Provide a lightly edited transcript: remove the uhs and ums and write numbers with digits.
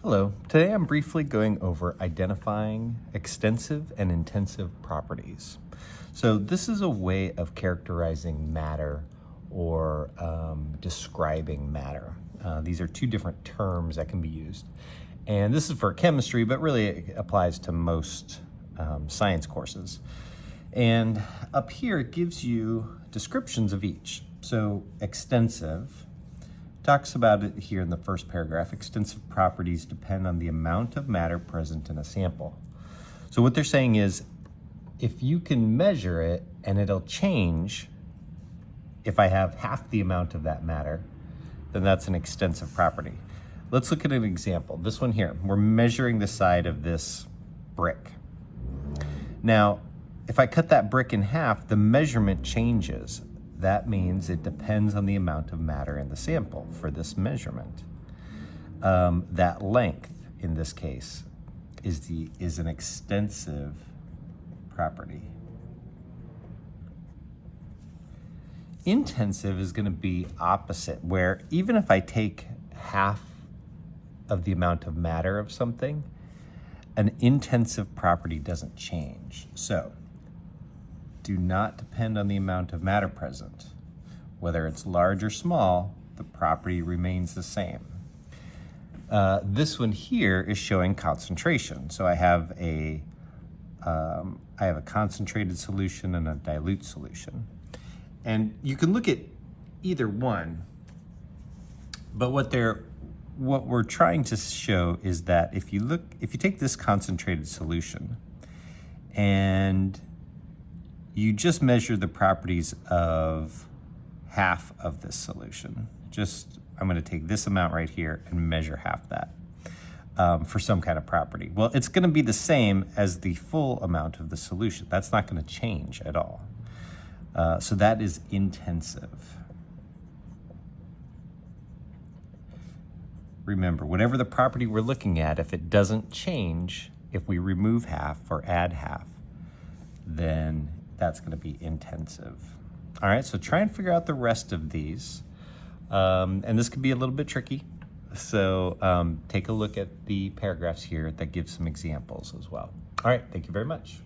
Hello, today I'm briefly going over identifying extensive and intensive properties. So this is a way of characterizing matter or describing matter. These are two different terms that can be used. And this is for chemistry, but really it applies to most science courses. And up here it gives you descriptions of each. So extensive talks about it here in the first paragraph. Extensive properties depend on the amount of matter present in a sample. So what they're saying is, if you can measure it and it'll change if I have half the amount of that matter, then that's an extensive property. Let's look at an example. This one here, we're measuring the side of this brick. Now, if I cut that brick in half, the measurement changes. That means it depends on the amount of matter in the sample for this measurement. That length, in this case, is an extensive property. Intensive is going to be opposite, where even if I take half of the amount of matter of something, an intensive property doesn't change. So, do not depend on the amount of matter present. Whether it's large or small, the property remains the same. This one here is showing concentration. So I have a concentrated solution and a dilute solution. And you can look at either one, but what we're trying to show is that if you take this concentrated solution and you just measure the properties of half of this solution. I'm going to take this amount right here and measure half that for some kind of property. Well, it's going to be the same as the full amount of the solution. That's not going to change at all. So that is intensive. Remember, whatever the property we're looking at, if it doesn't change, if we remove half or add half, then that's going to be intensive. All right, so try and figure out the rest of these. And this could be a little bit tricky. So take a look at the paragraphs here that give some examples as well. All right, thank you very much.